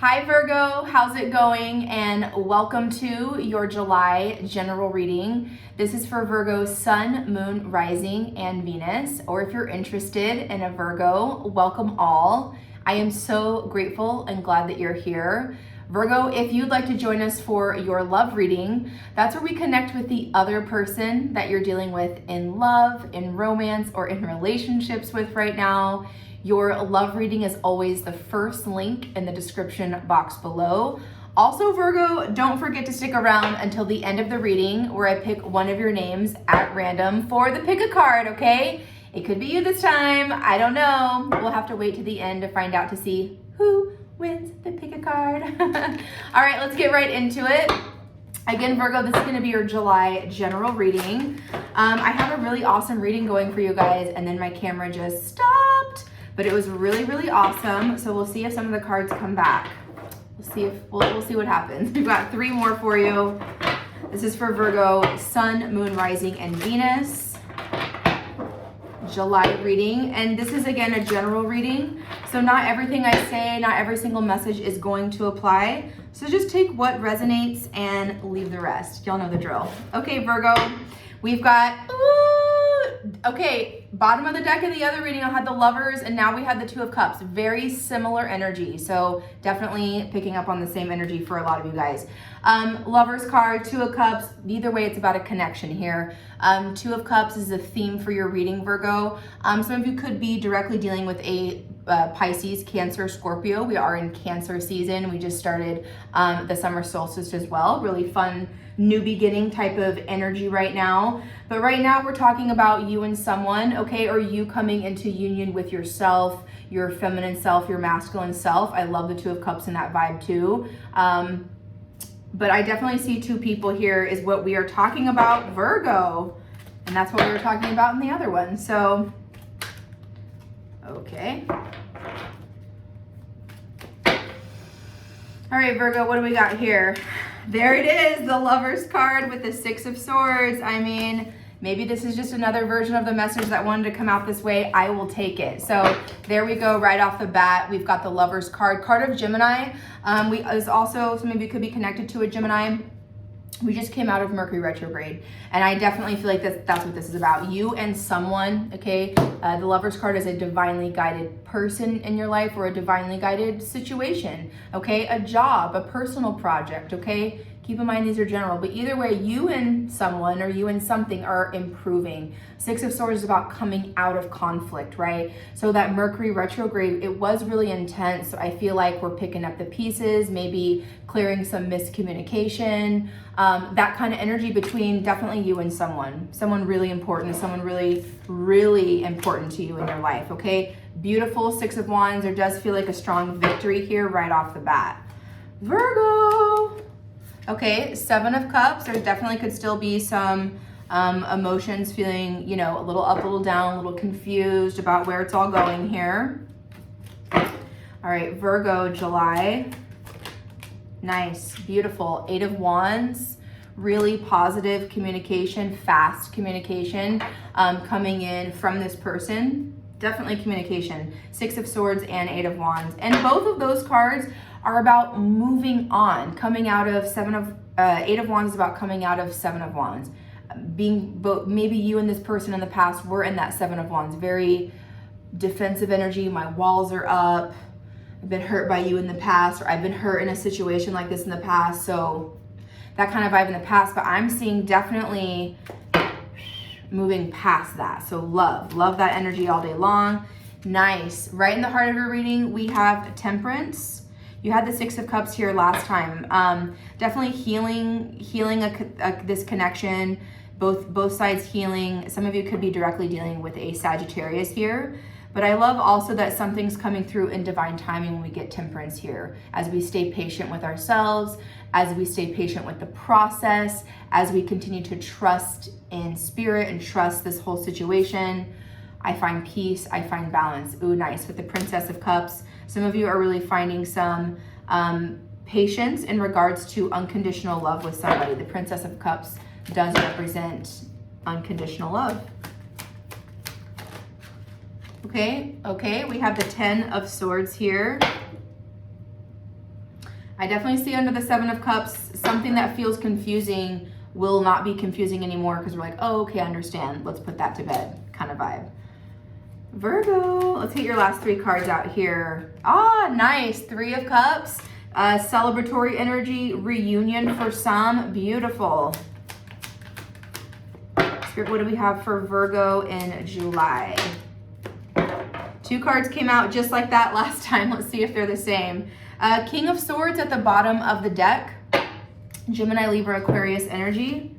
Hi Virgo, how's it going? And welcome to your July general reading. This is for Virgo Sun, Moon, Rising, and Venus. Or if you're interested in a Virgo, welcome all. I am so grateful and glad that you're here. Virgo, if you'd like to join us for your love reading, that's where we connect with the other person that you're dealing with in love, in romance, or in relationships with right now. Your love reading is always the first link in the description box below. Also, Virgo, don't forget to stick around until the end of the reading where I pick one of your names at random for the pick a card, okay? It could be you this time, I don't know. We'll have to wait to the end to find out to see who wins the pick a card. All right, let's get right into it. Again, Virgo, this is going to be your July general reading. I have a really awesome reading going for you guys, and then my camera just stopped. But it was really, really awesome. So we'll see if some of the cards come back. We'll see what happens. We've got 3 more for you. This is for Virgo, Sun, Moon, Rising, and Venus. July reading. And this is, again, a general reading. So not everything I say, not every single message is going to apply. So just take what resonates and leave the rest. Y'all know the drill. Okay, Virgo, we've got... Okay, bottom of the deck of the other reading, I had the Lovers, and now we had the Two of Cups. Very similar energy, so definitely picking up on the same energy for a lot of you guys. Lovers card, Two of Cups, either way, it's about a connection here. Two of Cups is a theme for your reading, Virgo. Some of you could be directly dealing with a Pisces, Cancer, Scorpio. We are in Cancer season. We just started the summer solstice as well. Really fun new beginning type of energy right now. But right now we're talking about you and someone, okay? Or you coming into union with yourself, your feminine self, your masculine self. I love the Two of Cups in that vibe too. But I definitely see 2 people here is what we are talking about, Virgo. And that's what we were talking about in the other one. So, okay. All right, Virgo, what do we got here? There it is, the Lovers card with the 6 of Swords. I mean, maybe this is just another version of the message that wanted to come out this way. I will take it. So there we go, right off the bat. We've got the Lovers card of Gemini. Is also, some of you could be connected to a Gemini. We just came out of Mercury retrograde, and I definitely feel like that's what this is about. You and someone, okay? The Lovers card is a divinely guided person in your life or a divinely guided situation, okay? A job, a personal project, okay? Keep in mind these are general, but either way, you and someone or you and something are improving. 6 of Swords is about coming out of conflict, right? So that Mercury retrograde, it was really intense. So I feel like we're picking up the pieces, maybe clearing some miscommunication, that kind of energy between definitely you and someone really important, someone really, really important to you in your life, okay? Beautiful 6 of Wands. There does feel like a strong victory here right off the bat. Virgo. Okay, 7 of Cups, there definitely could still be some emotions, feeling, you know, a little up, a little down, a little confused about where it's all going here. All right, Virgo, July. Nice, beautiful. 8 of Wands, really positive communication, fast communication coming in from this person. Definitely communication. 6 of Swords and 8 of Wands. And both of those cards are about moving on, coming out of 8 of Wands is about coming out of 7 of Wands. Maybe you and this person in the past were in that 7 of Wands, very defensive energy. My walls are up. I've been hurt by you in the past, or I've been hurt in a situation like this in the past. So that kind of vibe in the past, but I'm seeing definitely moving past that. So love that energy all day long. Nice. Right in the heart of your reading, we have Temperance. You had the 6 of Cups here last time. Definitely healing this connection, both sides healing. Some of you could be directly dealing with a Sagittarius here. But I love also that something's coming through in divine timing when we get Temperance here. As we stay patient with ourselves, as we stay patient with the process, as we continue to trust in spirit and trust this whole situation, I find peace, I find balance. Ooh, nice. With the Princess of Cups, some of you are really finding some patience in regards to unconditional love with somebody. The Princess of Cups does represent unconditional love. Okay, we have the 10 of Swords here. I definitely see under the Seven of Cups, something that feels confusing will not be confusing anymore because we're like, oh, okay, I understand. Let's put that to bed kind of vibe. Virgo, let's get your last 3 cards out here. Ah, nice. 3 of Cups, celebratory energy, reunion for some. Beautiful. Spirit, what do we have for Virgo in July? 2 cards came out just like that last time. Let's see if they're the same. King of Swords at the bottom of the deck. Gemini, Libra, Aquarius energy.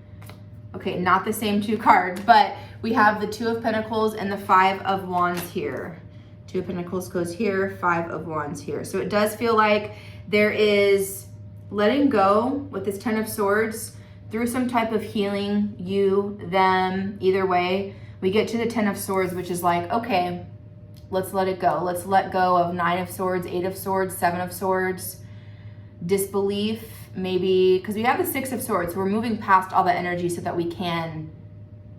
Okay, not the same 2 cards, but we have the 2 of Pentacles and the 5 of Wands here. 2 of Pentacles goes here, 5 of Wands here. So it does feel like there is letting go with this 10 of Swords through some type of healing, you, them, either way. We get to the 10 of Swords, which is like, okay, let's let it go. Let's let go of 9 of Swords, 8 of Swords, 7 of Swords, disbelief, maybe, because we have the 6 of Swords. So we're moving past all the energy so that we can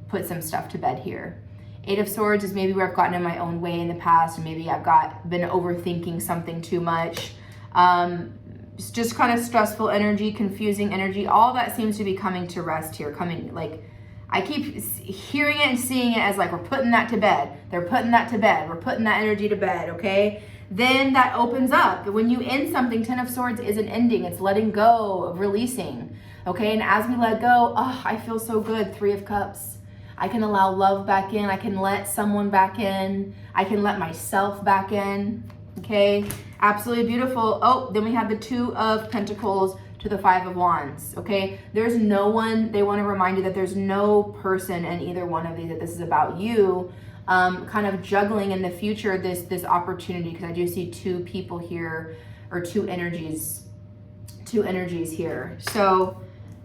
put some stuff to bed here. 8 of Swords is maybe where I've gotten in my own way in the past, and maybe I've been overthinking something too much. It's just kind of stressful energy, confusing energy. All that seems to be coming to rest here. I keep hearing it and seeing it as like we're putting that to bed. They're putting that to bed. We're putting that energy to bed, okay? Then that opens up. When you end something, 10 of Swords is an ending. It's letting go, of releasing, okay? And as we let go, oh, I feel so good. 3 of Cups. I can allow love back in. I can let someone back in. I can let myself back in, okay? Absolutely beautiful. Oh, then we have the 2 of Pentacles to the 5 of Wands, okay? There's no one, they want to remind you that there's no person in either one of these, that this is about you, kind of juggling in the future this opportunity, because I do see 2 people here, or 2 energies here. So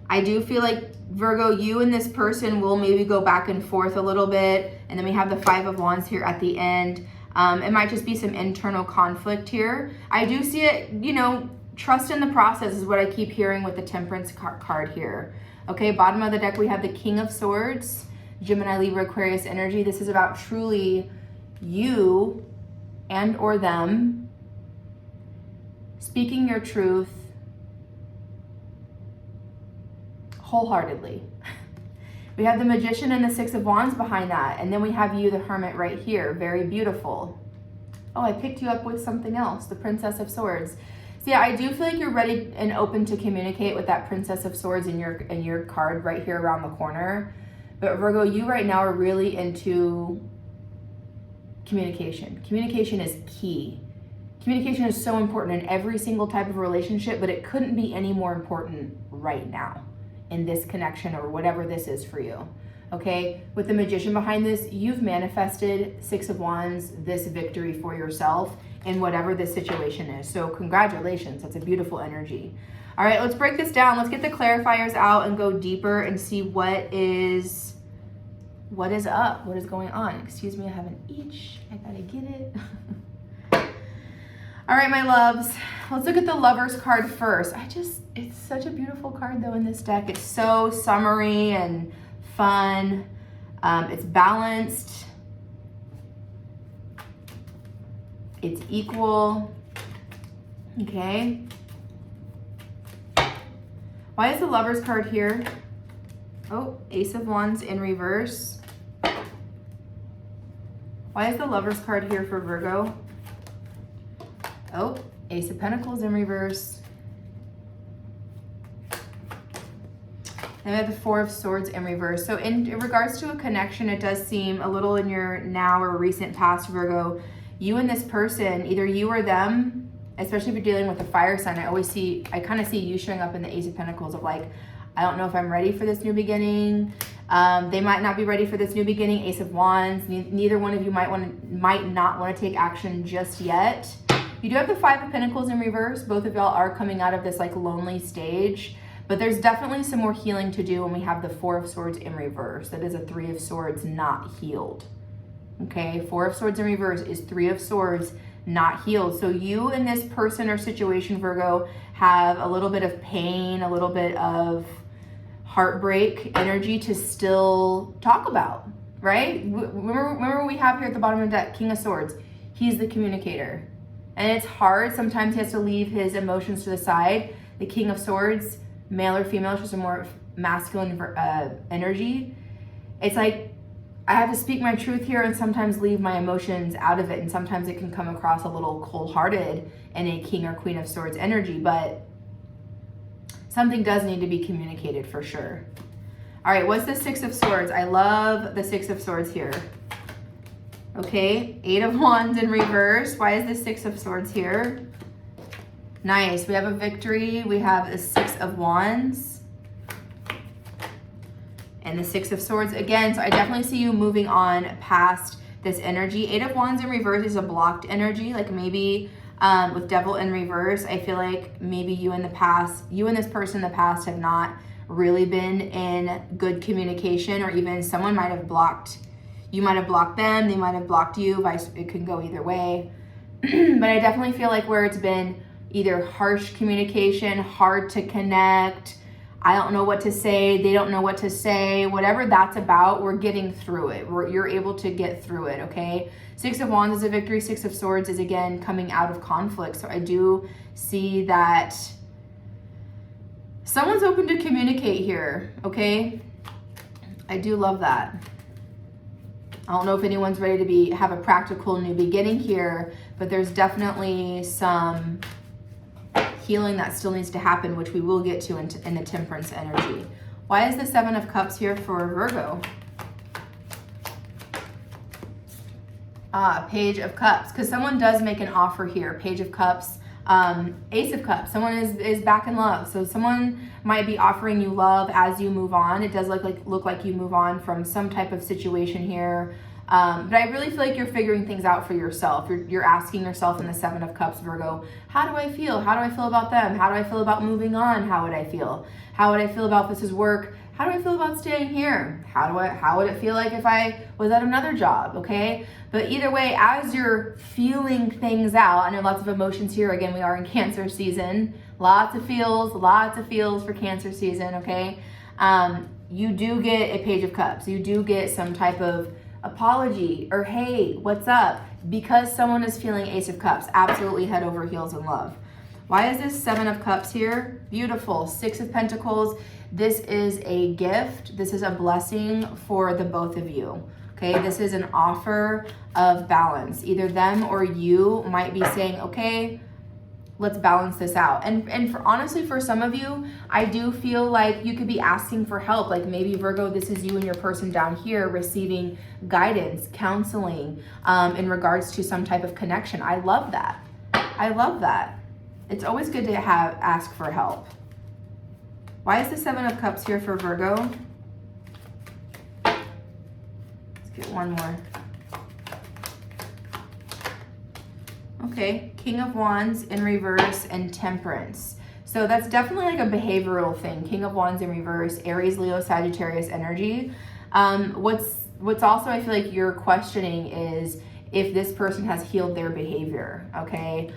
I do feel like, Virgo, you and this person will maybe go back and forth a little bit, and then we have the 5 of Wands here at the end. It might just be some internal conflict here. I do see it, you know, trust in the process is what I keep hearing with the Temperance card here. Okay, bottom of the deck, we have the King of Swords, Gemini, Libra, Aquarius energy. This is about truly you and or them speaking your truth wholeheartedly. We have the Magician and the 6 of Wands behind that. And then we have you, the Hermit, right here. Very beautiful. Oh, I picked you up with something else, the Princess of Swords. So yeah, I do feel like you're ready and open to communicate with that Princess of Swords in your card right here around the corner. But Virgo, you right now are really into communication. Communication is key. Communication is so important in every single type of relationship, but it couldn't be any more important right now in this connection or whatever this is for you. Okay, with the Magician behind this, you've manifested 6 of Wands, this victory for yourself in whatever this situation is. So congratulations, that's a beautiful energy. All right, let's break this down. Let's get the clarifiers out and go deeper and see what is up, what is going on. Excuse me, I have an itch, I gotta get it. All right, my loves, let's look at the Lovers card first. It's such a beautiful card though in this deck. It's so summery and fun. It's balanced. It's equal. Okay. Why is the Lovers card here? Oh, Ace of Wands in reverse. Why is the Lovers card here for Virgo? Oh, Ace of Pentacles in reverse. Then we have the 4 of Swords in reverse. So in regards to a connection, it does seem a little in your now or recent past, Virgo, you and this person, either you or them, especially if you're dealing with a fire sign, I kind of see you showing up in the Ace of Pentacles of like, I don't know if I'm ready for this new beginning. They might not be ready for this new beginning. Ace of Wands, neither one of you might not want to take action just yet. You do have the 5 of Pentacles in reverse. Both of y'all are coming out of this like lonely stage. But there's definitely some more healing to do when we have the 4 of Swords in reverse. That is a 3 of Swords not healed. Okay, 4 of Swords in reverse is 3 of Swords not healed. So you and this person or situation, Virgo, have a little bit of pain, a little bit of heartbreak energy to still talk about, right? Remember what we have here at the bottom of that King of Swords. He's the communicator. And it's hard. Sometimes he has to leave his emotions to the side. The King of Swords, male or female, just a more masculine energy. It's like I have to speak my truth here and sometimes leave my emotions out of it. And sometimes it can come across a little cold-hearted in a King or Queen of Swords energy, but something does need to be communicated for sure. All right, what's the Six of Swords? I love the Six of Swords here. Okay, Eight of Wands in reverse. Why is the Six of Swords here? Nice, we have a victory. We have the Six of Wands and the Six of Swords again. So I definitely see you moving on past this energy. Eight of Wands in reverse is a blocked energy, like maybe with Devil in reverse. I feel like maybe you and this person in the past have not really been in good communication, or even someone might have blocked. You might have blocked them, they might have blocked you. It could go either way. But I definitely feel like where it's been either harsh communication, hard to connect, I don't know what to say, they don't know what to say, whatever that's about, we're getting through it. You're able to get through it, okay? Six of Wands is a victory. Six of Swords is, again, coming out of conflict. So I do see that someone's open to communicate here, okay? I do love that. I don't know if anyone's ready to have a practical new beginning here, but there's definitely some healing that still needs to happen, which we will get to in the Temperance energy. Why is the Seven of Cups here for Virgo? Page of Cups, because someone does make an offer here. Page of Cups, Ace of Cups. Someone is back in love. So someone might be offering you love as you move on. It does look like you move on from some type of situation here. But I really feel like you're figuring things out for yourself. You're asking yourself in the Seven of Cups, Virgo, how do I feel? How do I feel about them? How do I feel about moving on? How would I feel? How would I feel about this is work? How do I feel about staying here? How would it feel like if I was at another job, okay? But either way, as you're feeling things out, I know lots of emotions here. Again, we are in Cancer season. Lots of feels for Cancer season, okay? You do get a Page of Cups. You do get some type of apology or hey, what's up? Because someone is feeling Ace of Cups, absolutely head over heels in love. Why is this Seven of Cups here? Beautiful. Six of Pentacles. This is a gift. This is a blessing for the both of you. Okay, this is an offer of balance. Either them or you might be saying, okay, let's balance this out. And honestly, for some of you, I do feel like you could be asking for help. Like maybe Virgo, this is you and your person down here receiving guidance, counseling, in regards to some type of connection. I love that. I love that. It's always good to ask for help. Why is the Seven of Cups here for Virgo? Let's get one more. Okay, King of Wands in reverse and Temperance. So that's definitely like a behavioral thing. King of Wands in reverse, Aries, Leo, Sagittarius energy. What's also I feel like you're questioning is if this person has healed their behavior, okay,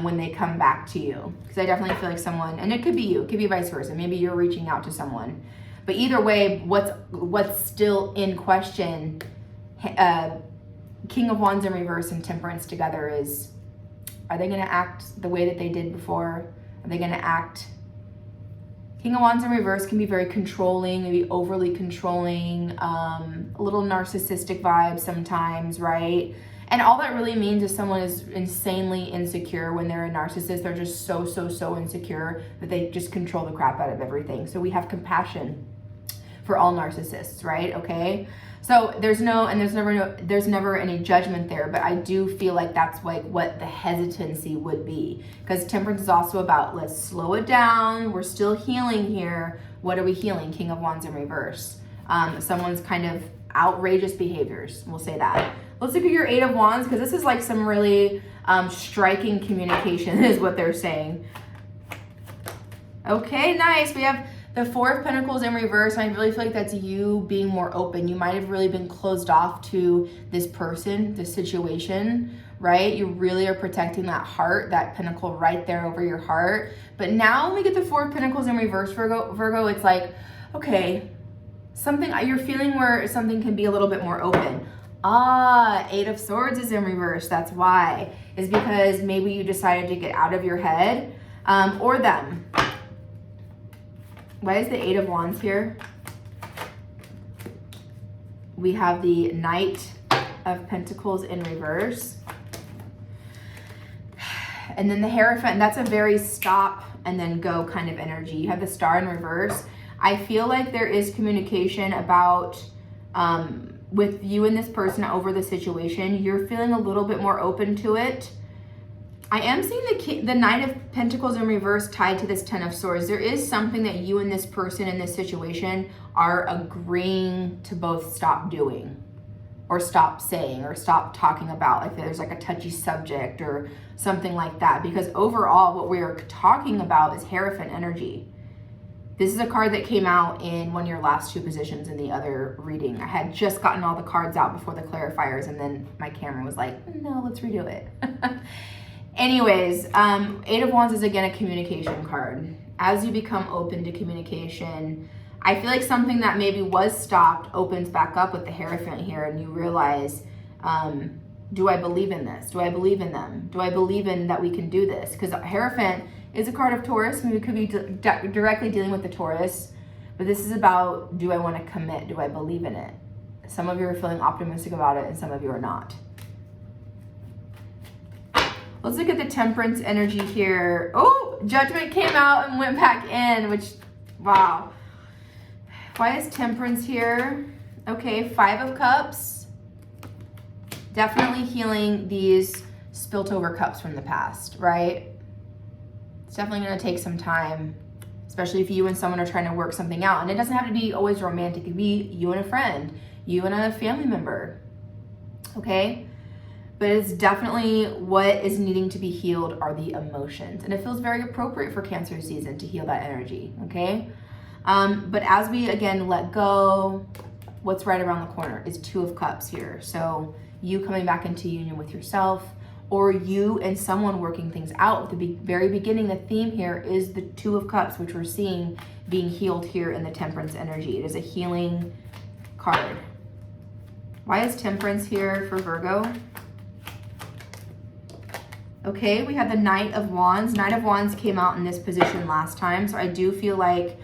when they come back to you. Because I definitely feel like someone, and it could be you, it could be vice versa. Maybe you're reaching out to someone. But either way, what's still in question, King of Wands in reverse and Temperance together is, are they gonna act the way that they did before? Are they gonna act? King of Wands in reverse can be very controlling, maybe overly controlling, a little narcissistic vibe sometimes, right? And all that really means is someone is insanely insecure. When they're a narcissist, they're just so insecure that they just control the crap out of everything. So we have compassion for all narcissists, right? Okay. So there's never any judgment there, but I do feel like that's like what the hesitancy would be, because Temperance is also about, let's slow it down. We're still healing here. What are we healing? King of Wands in reverse. Someone's kind of outrageous behaviors. We'll say that. Let's look at your Eight of Wands, because this is like some really striking communication is what they're saying. Okay, nice. We have the Four of Pentacles in reverse, and I really feel like that's you being more open. You might have really been closed off to this person, this situation, right? You really are protecting that heart, that pentacle right there over your heart. But now when we get the Four of Pentacles in reverse, Virgo, it's like, okay, something you're feeling where something can be a little bit more open. Ah, Eight of Swords is in reverse. That's why. Is because maybe you decided to get out of your head, or them. Why is the Eight of Wands here? We have the Knight of Pentacles in reverse. And then the Hierophant, that's a very stop and then go kind of energy. You have the Star in reverse. I feel like there is communication about, with you and this person over the situation. You're feeling a little bit more open to it. I am seeing the Knight of Pentacles in reverse tied to this Ten of Swords. There is something that you and this person in this situation are agreeing to both stop doing or stop saying or stop talking about. Like there's like a touchy subject or something like that. Because overall what we're talking about is Hierophant energy. This is a card that came out in one of your last two positions in the other reading. I had just gotten all the cards out before the clarifiers and then my camera was like, no, let's redo it. Anyways, Eight of Wands is again a communication card. As you become open to communication, I feel like something that maybe was stopped opens back up with the Hierophant here and you realize, do I believe in this? Do I believe in them? Do I believe in that we can do this? Because Hierophant is a card of Taurus. Maybe it could be directly dealing with the Taurus, but this is about, do I want to commit? Do I believe in it? Some of you are feeling optimistic about it and some of you are not. Let's look at the Temperance energy here. Oh, Judgment came out and went back in, which, wow. Why is Temperance here? Okay, Five of Cups. Definitely healing these spilt over cups from the past, right? It's definitely going to take some time, especially if you and someone are trying to work something out. And it doesn't have to be always romantic. It could be you and a friend, you and a family member, okay? But it's definitely what is needing to be healed are the emotions. And it feels very appropriate for Cancer season to heal that energy, okay? But as we, again, let go, what's right around the corner is Two of Cups here. So you coming back into union with yourself, or you and someone working things out. At the very beginning, the theme here is the Two of Cups, which we're seeing being healed here in the Temperance energy. It is a healing card. Why is Temperance here for Virgo? Okay, we have the Knight of Wands. Knight of Wands came out in this position last time, so I do feel like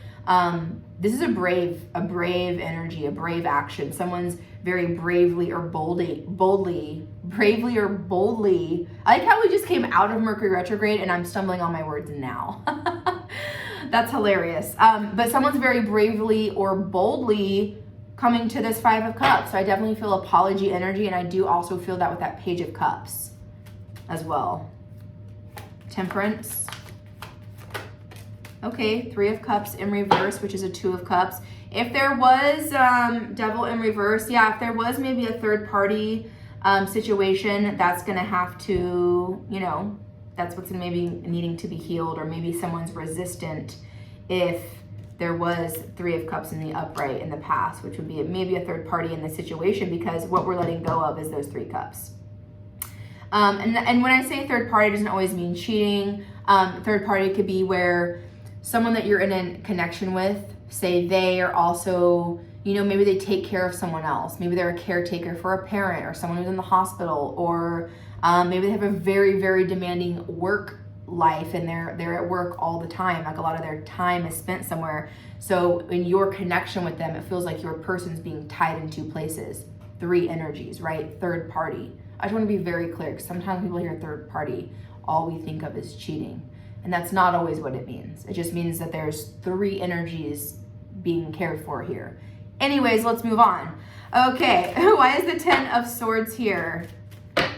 this is a brave energy, a brave action. Someone's very bravely or boldly. I like how we just came out of Mercury retrograde and I'm stumbling on my words now. That's hilarious. But someone's very bravely or boldly coming to this Five of Cups. So I definitely feel apology energy, and I do also feel that with that Page of Cups as well. Temperance. Okay, Three of Cups in reverse, which is a Two of Cups. If there was Devil in reverse, yeah, if there was maybe a third party situation, that's gonna have to, you know, that's what's gonna maybe needing to be healed, or maybe someone's resistant if there was Three of Cups in the upright in the past, which would be maybe a third party in the situation, because what we're letting go of is those Three Cups. And when I say third party, it doesn't always mean cheating. Third party could be where someone that you're in a connection with, say they are also, you know, maybe they take care of someone else. Maybe they're a caretaker for a parent or someone who's in the hospital, or maybe they have a very, very demanding work life and they're at work all the time. Like a lot of their time is spent somewhere. So in your connection with them, it feels like your person's being tied in two places. Three energies, right? Third party. I just want to be very clear, because sometimes people hear third party, all we think of is cheating. And that's not always what it means. It just means that there's three energies being cared for here. Anyways, let's move on. Okay, why is the Ten of Swords here?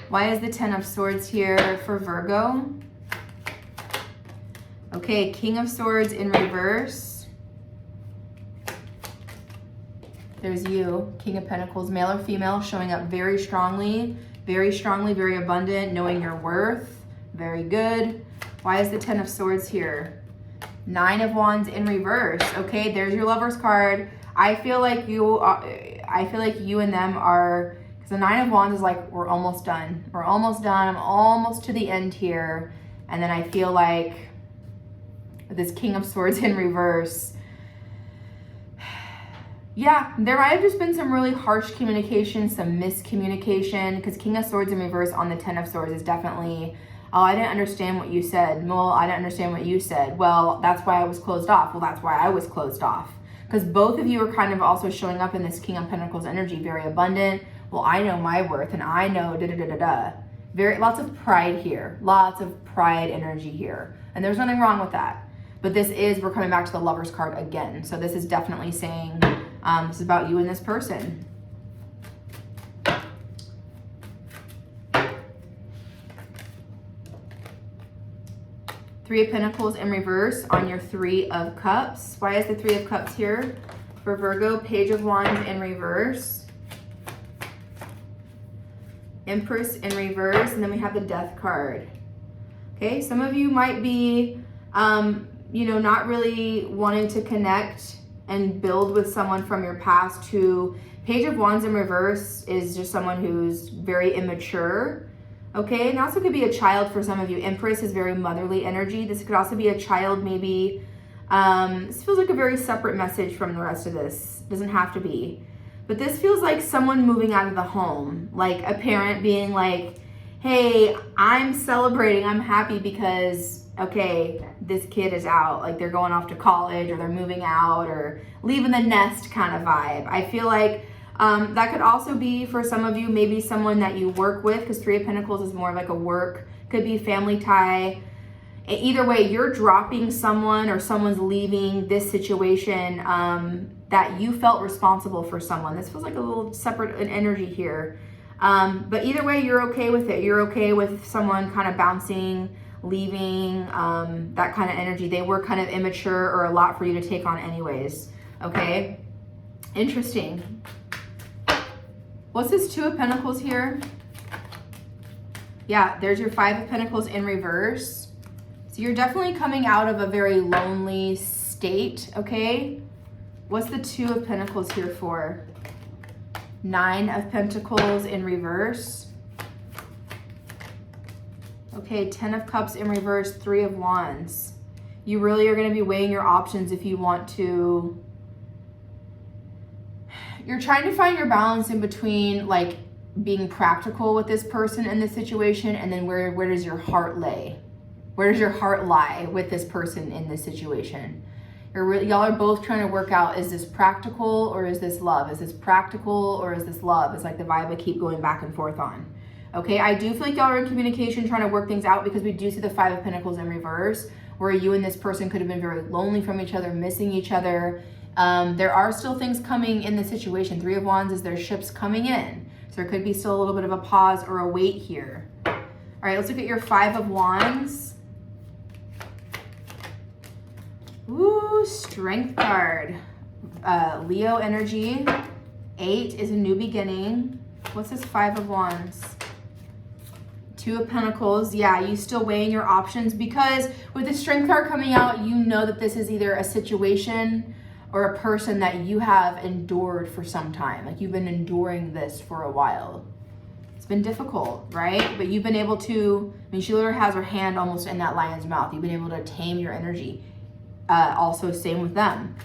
Why is the Ten of Swords here for Virgo? Okay, King of Swords in reverse. There's you, King of Pentacles, male or female, showing up very strongly, very abundant, knowing your worth. Very good. Why is the Ten of Swords here? Nine of Wands in reverse. Okay, there's your Lover's card. I feel like you and them are, because the Nine of Wands is like, we're almost done. We're almost done. I'm almost to the end here. And then I feel like this King of Swords in reverse, Yeah, there might have just been some really harsh communication, some miscommunication, because King of Swords in reverse on the Ten of Swords is definitely, oh, I didn't understand what you said. Well, I didn't understand what you said. Well, that's why I was closed off. Well, that's why I was closed off. Because both of you are kind of also showing up in this King of Pentacles energy, very abundant. Well, I know my worth and I know da-da-da-da-da. Lots of pride here. Lots of pride energy here. And there's nothing wrong with that. But this is, we're coming back to the Lover's card again. So this is definitely saying, this is about you and this person. Three of Pentacles in reverse on your Three of Cups. Why is the Three of Cups here? For Virgo, Page of Wands in reverse. Empress in reverse. And then we have the Death card. Okay, some of you might be, you know, not really wanting to connect and build with someone from your past. Who, Page of Wands in reverse is just someone who's very immature. Okay, and also could be a child for some of you. Empress is very motherly energy. This could also be a child, maybe. This feels like a very separate message from the rest of this. Doesn't have to be. But this feels like someone moving out of the home. Like a parent being like, hey, I'm celebrating, I'm happy because, okay, this kid is out. Like they're going off to college or they're moving out or leaving the nest kind of vibe. I feel like that could also be for some of you, maybe someone that you work with, because Three of Pentacles is more of like a work, could be family tie. Either way, you're dropping someone or someone's leaving this situation that you felt responsible for someone. This feels like a little separate energy here. But either way, you're okay with it. You're okay with someone kind of bouncing, leaving, that kind of energy. They were kind of immature or a lot for you to take on anyways. Okay? Interesting. What's this Two of Pentacles here? Yeah, there's your Five of Pentacles in reverse. So you're definitely coming out of a very lonely state, okay? What's the Two of Pentacles here for? Nine of Pentacles in reverse. Okay, Ten of Cups in reverse, Three of Wands. You really are going to be weighing your options if you want to. You're trying to find your balance in between like being practical with this person in this situation, and then where does your heart lay? Where does your heart lie with this person in this situation? Y'all are both trying to work out, is this practical or is this love? Is this practical or is this love? It's like the vibe I keep going back and forth on. Okay, I do feel like y'all are in communication trying to work things out, because we do see the Five of Pentacles in reverse, where you and this person could have been very lonely from each other, missing each other. There are still things coming in the situation. Three of Wands is their ships coming in. So there could be still a little bit of a pause or a wait here. All right, let's look at your Five of Wands. Ooh, Strength card. Leo energy. 8 is a new beginning. What's this Five of Wands? Two of Pentacles. Yeah, you still weighing your options, because with the Strength card coming out, you know that this is either a situation or a person that you have endured for some time. Like you've been enduring this for a while. It's been difficult, right? But you've been able to, I mean, she literally has her hand almost in that lion's mouth. You've been able to tame your energy. Also, same with them.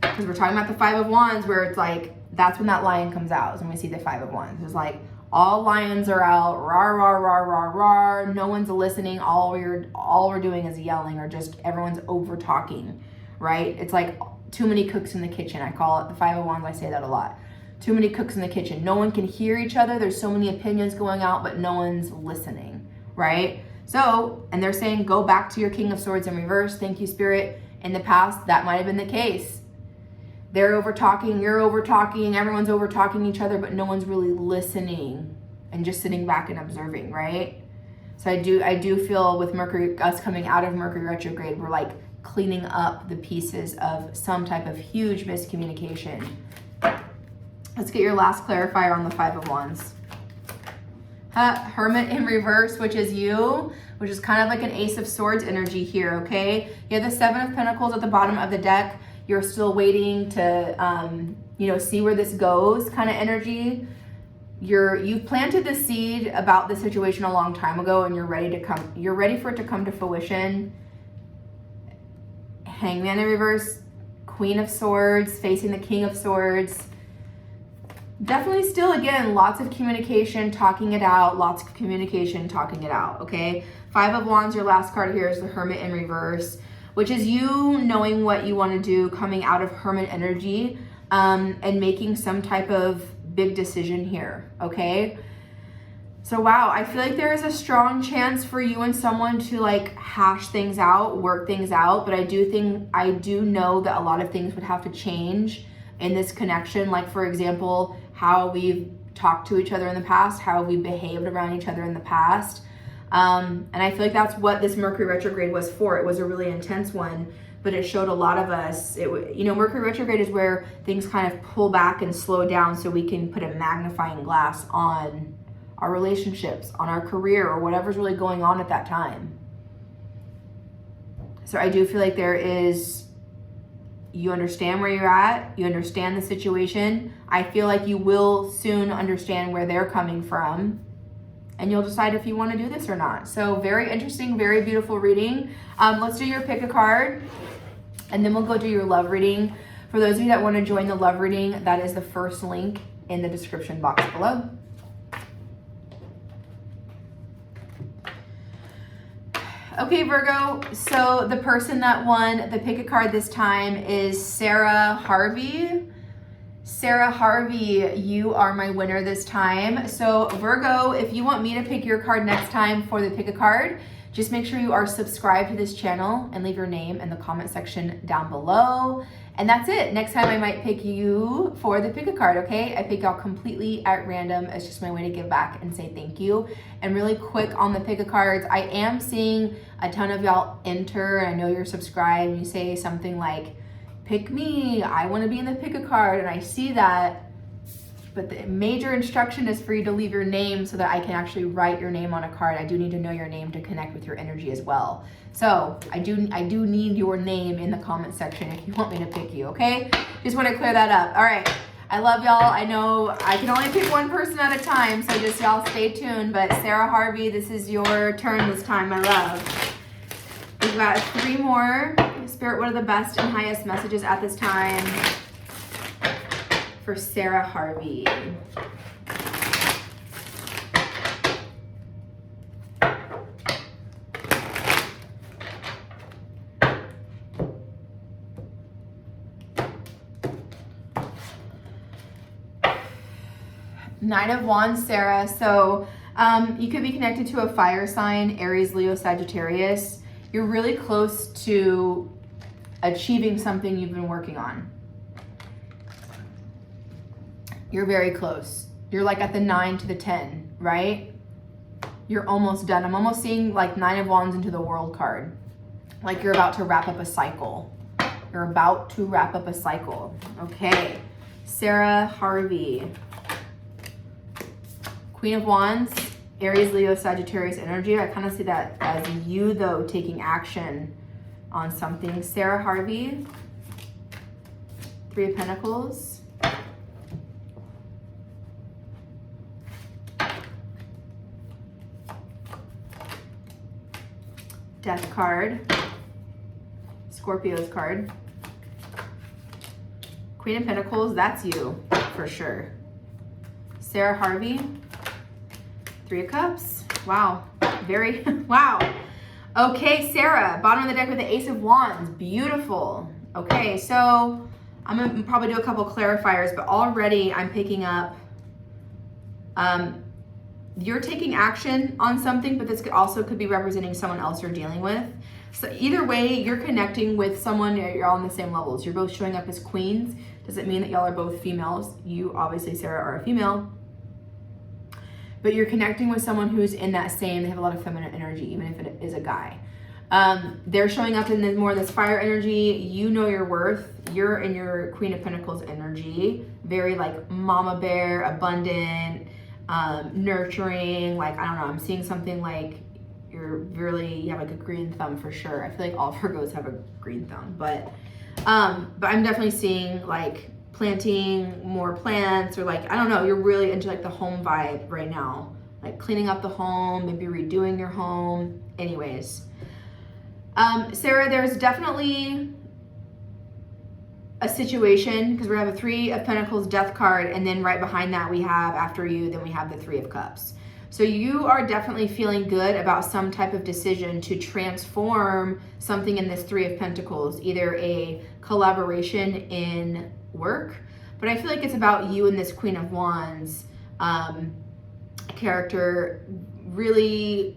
Because we're talking about the Five of Wands, where it's like, that's when that lion comes out, is when we see the Five of Wands. It's like, all lions are out, rah, rah, rah, rah, rah. No one's listening. All we're doing is yelling, or just everyone's over talking, right? It's like too many cooks in the kitchen. I call it the Five of Wands. I say that a lot. Too many cooks in the kitchen. No one can hear each other. There's so many opinions going out, but no one's listening, right? So, and they're saying, go back to your King of Swords in reverse. Thank you, Spirit. In the past, that might have been the case. They're over talking, you're over talking, everyone's over talking each other, but no one's really listening and just sitting back and observing, right? So I do feel with Mercury, us coming out of Mercury retrograde, we're like cleaning up the pieces of some type of huge miscommunication. Let's get your last clarifier on the Five of Wands. Hermit in reverse, which is you, which is kind of like an Ace of Swords energy here, okay? You have the Seven of Pentacles at the bottom of the deck. You're still waiting to, see where this goes kind of energy. You've planted the seed about the situation a long time ago, and you're ready for it to come to fruition. Hangman in reverse, Queen of Swords facing the King of Swords. Definitely still, again, lots of communication, talking it out, lots of communication, talking it out, okay? Five of Wands, your last card here is the Hermit in reverse, which is you knowing what you want to do, coming out of Hermit energy, and making some type of big decision here, okay? So wow, I feel like there is a strong chance for you and someone to like hash things out, work things out, but I do know that a lot of things would have to change in this connection. Like for example, how we've talked to each other in the past, how we behaved around each other in the past. And I feel like that's what this Mercury retrograde was for. It was a really intense one, but it showed a lot of us, Mercury retrograde is where things kind of pull back and slow down so we can put a magnifying glass on our relationships, on our career, or whatever's really going on at that time. So I do feel like you understand where you're at, you understand the situation. I feel like you will soon understand where they're coming from, and you'll decide if you want to do this or not. So very interesting, very beautiful reading. Let's do your pick a card, and then we'll go do your love reading. For those of you that want to join the love reading, that is the first link in the description box below. Okay, Virgo, so the person that won the pick a card this time is Sarah Harvey. Sarah Harvey, you are my winner this time. So Virgo, if you want me to pick your card next time for the pick a card, just make sure you are subscribed to this channel and leave your name in the comment section down below. And that's it. Next time I might pick you for the pick a card, okay? I pick y'all completely at random. It's just my way to give back and say thank you. And really quick on the pick a cards, I am seeing a ton of y'all enter. I know you're subscribed and you say something like, pick me, I want to be in the pick a card. And I see that, but the major instruction is for you to leave your name so that I can actually write your name on a card. I do need to know your name to connect with your energy as well. So I do need your name in the comment section if you want me to pick you, okay? Just want to clear that up. All right, I love y'all. I know I can only pick one person at a time, so just y'all stay tuned. But Sarah Harvey, this is your turn this time, my love. We've got 3 more. Spirit, what are the best and highest messages at this time for Sarah Harvey? Nine of Wands, Sarah. So you could be connected to a fire sign, Aries, Leo, Sagittarius. You're really close to achieving something you've been working on. You're very close. You're like at the 9 to the 10, right? You're almost done. I'm almost seeing like 9 of Wands into the World card. Like you're about to wrap up a cycle. You're about to wrap up a cycle. Okay. Sarah Harvey. Queen of Wands, Aries, Leo, Sagittarius energy. I kind of see that as you, though, taking action on something. Sarah Harvey, 3 of Pentacles. Death card. Scorpio's card. Queen of Pentacles, that's you, for sure. Sarah Harvey, 3 of Cups. Wow. Very, wow. Okay, Sarah, bottom of the deck with the Ace of Wands. Beautiful. Okay, so I'm going to probably do a couple clarifiers, but already I'm picking up, you're taking action on something, but this could be representing someone else you're dealing with. So either way, you're connecting with someone, you're all on the same levels. You're both showing up as queens. Does it mean that y'all are both females? You, obviously, Sarah, are a female. But you're connecting with someone who's in that same, they have a lot of feminine energy, even if it is a guy. They're showing up in this fire energy. You know your worth. You're in your Queen of Pentacles energy. Very like mama bear, abundant, nurturing. Like, I don't know, I'm seeing something like you have like a green thumb for sure. I feel like all Virgos have a green thumb, but I'm definitely seeing like planting more plants, or like, I don't know, you're really into like the home vibe right now, like cleaning up the home, maybe redoing your home. Anyways, Sarah, there's definitely a situation, because we have a Three of Pentacles Death card, and then right behind that we have, after you, then we have the Three of Cups. So you are definitely feeling good about some type of decision to transform something in this Three of Pentacles, either a collaboration in work, but I feel like it's about you and this Queen of Wands character really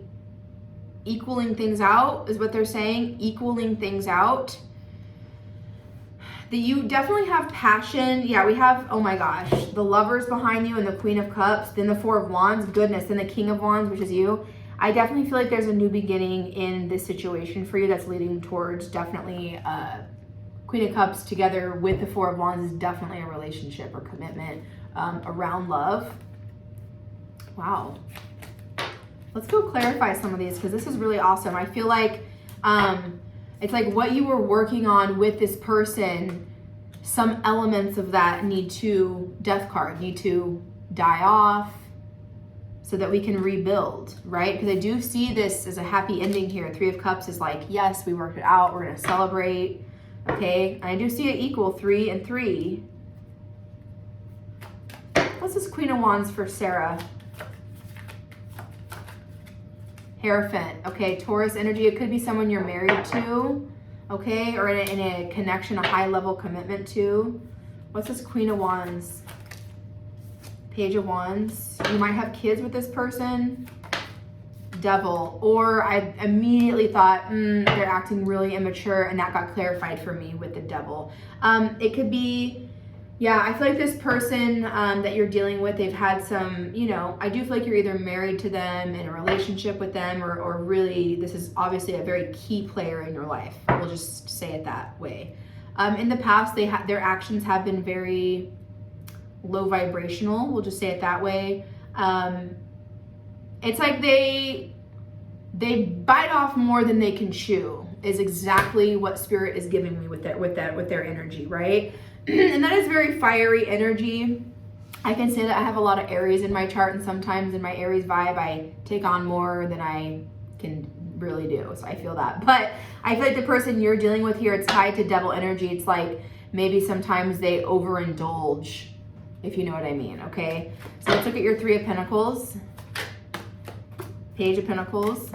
equaling things out, is what they're saying, equaling things out. That you definitely have passion. Yeah, we have, oh my gosh, the Lovers behind you and the Queen of Cups, then the Four of Wands, goodness, then the King of Wands, which is you. I definitely feel like there's a new beginning in this situation for you that's leading towards definitely Queen of Cups together with the Four of Wands is definitely a relationship or commitment around love. Wow. Let's go clarify some of these, because this is really awesome. I feel like it's like what you were working on with this person, some elements of that need to, Death card, need to die off so that we can rebuild, right? Because I do see this as a happy ending here. Three of Cups is like, yes, we worked it out. We're going to celebrate, okay? And I do see it equal 3 and 3. What's this Queen of Wands for Sarah? Hierophant, okay, Taurus energy. It could be someone you're married to, okay, or in a connection, a high level commitment to. What's this Queen of Wands? Page of Wands. You might have kids with this person. Devil, or I immediately thought, they're acting really immature, and that got clarified for me with the Devil. It could be, yeah, I feel like this person that you're dealing with, they've had some, you know, I do feel like you're either married to them, in a relationship with them, or really this is obviously a very key player in your life. We'll just say it that way. In the past, their actions have been very low vibrational. We'll just say it that way. It's like they bite off more than they can chew, is exactly what Spirit is giving me with their energy, right? And that is very fiery energy. I can say that I have a lot of Aries in my chart, and sometimes in my Aries vibe, I take on more than I can really do. So I feel that. But I feel like the person you're dealing with here, it's tied to Devil energy. It's like maybe sometimes they overindulge, if you know what I mean, okay? So let's look at your Three of Pentacles, Page of Pentacles,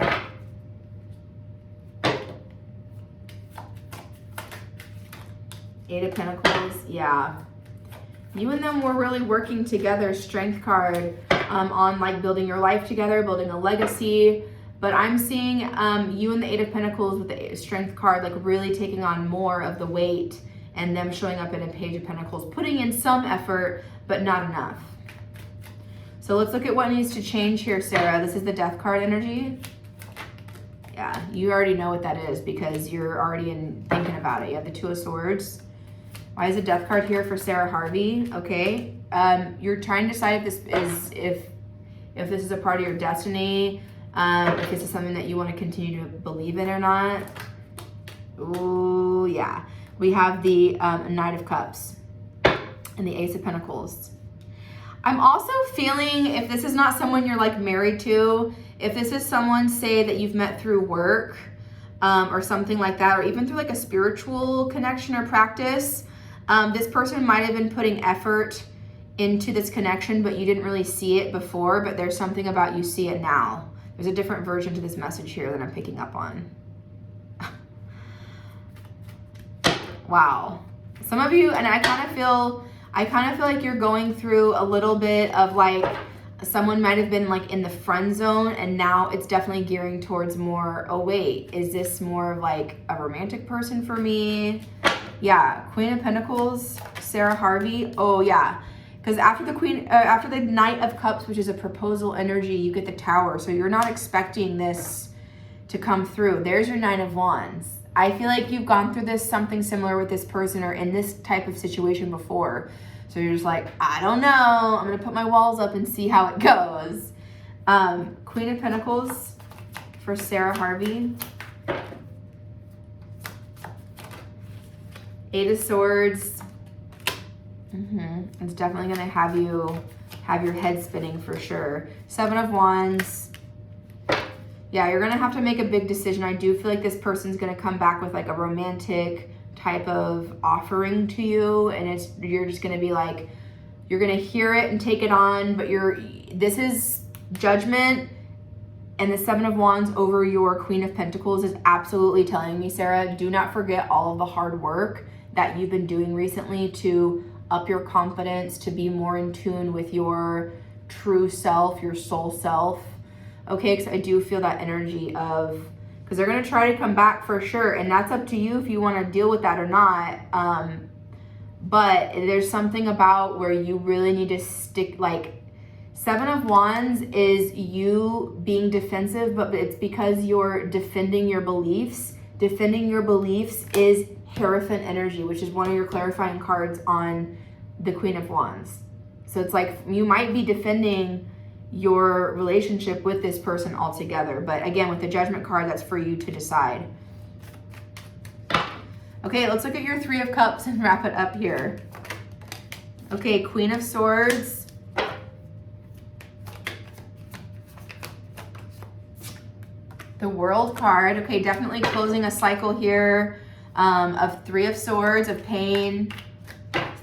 Eight of Pentacles. Yeah, you and them were really working together. Strength card on like building your life together, building a legacy. But I'm seeing you and the Eight of Pentacles with the Strength card like really taking on more of the weight, and them showing up in a Page of Pentacles, putting in some effort, but not enough. So let's look at what needs to change here, Sarah. This is the Death card energy. Yeah, you already know what that is because you're already thinking about it. You have the Two of Swords. Why is the Death card here for Sarah Harvey? Okay, you're trying to decide if this is a part of your destiny, if this is something that you want to continue to believe in or not. Ooh, yeah. We have the Knight of Cups and the Ace of Pentacles. I'm also feeling, if this is not someone you're like married to, if this is someone, say, that you've met through work or something like that, or even through like a spiritual connection or practice, this person might have been putting effort into this connection, but you didn't really see it before, but there's something about you see it now. There's a different version to this message here that I'm picking up on. Wow. Some of you, and I kind of feel like you're going through a little bit of like, someone might have been like in the friend zone, and now it's definitely gearing towards more, oh wait, is this more of like a romantic person for me? Yeah, Queen of Pentacles, Sarah Harvey. Oh yeah, because after the Knight of Cups, which is a proposal energy, you get the Tower. So you're not expecting this to come through. There's your Nine of Wands. I feel like you've gone through something similar with this person or in this type of situation before. So you're just like, I don't know. I'm going to put my walls up and see how it goes. Queen of Pentacles for Sarah Harvey. Eight of Swords. It's definitely going to have your head spinning for sure. Seven of Wands. Yeah, you're going to have to make a big decision. I do feel like this person's going to come back with like a romantic, type of offering to you, and you're just gonna be like, you're gonna hear it and take it on, but this is Judgment, and the Seven of Wands over your Queen of Pentacles is absolutely telling me, Sarah, do not forget all of the hard work that you've been doing recently to up your confidence, to be more in tune with your true self, your soul self. Okay, because I do feel that energy of, because they're going to try to come back for sure, and that's up to you if you want to deal with that or not. But there's something about where you really need to stick, like, Seven of Wands is you being defensive, but it's because you're defending your beliefs. Defending your beliefs is Hierophant energy, which is one of your clarifying cards on the Queen of Wands. So it's like you might be defending your relationship with this person altogether. But again, with the Judgment card, that's for you to decide. Okay, let's look at your Three of Cups and wrap it up here. Okay, Queen of Swords. The World card. Okay, definitely closing a cycle here of Three of Swords, of pain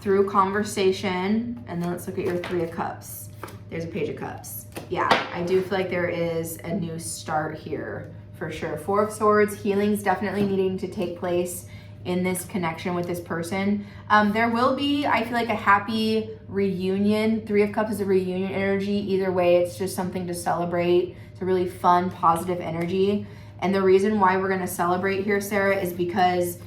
through conversation. And then let's look at your Three of Cups. There's a Page of Cups. Yeah, I do feel like there is a new start here for sure. Four of Swords, healing's definitely needing to take place in this connection with this person. There will be, I feel like, a happy reunion. Three of Cups is a reunion energy. Either way, it's just something to celebrate. It's a really fun, positive energy. And the reason why we're gonna celebrate here, Sarah, is because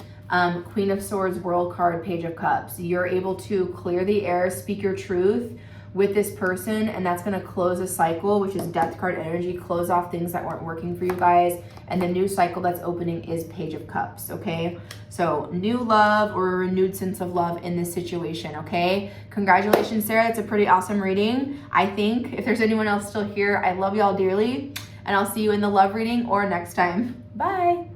Queen of Swords, World card, Page of Cups. You're able to clear the air, speak your truth with this person, and that's going to close a cycle, which is Death card energy, close off things that weren't working for you guys. And the new cycle that's opening is Page of Cups, okay? So new love or a renewed sense of love in this situation, okay? Congratulations, Sarah. That's a pretty awesome reading. I think if there's anyone else still here, I love y'all dearly, and I'll see you in the love reading or next time. Bye.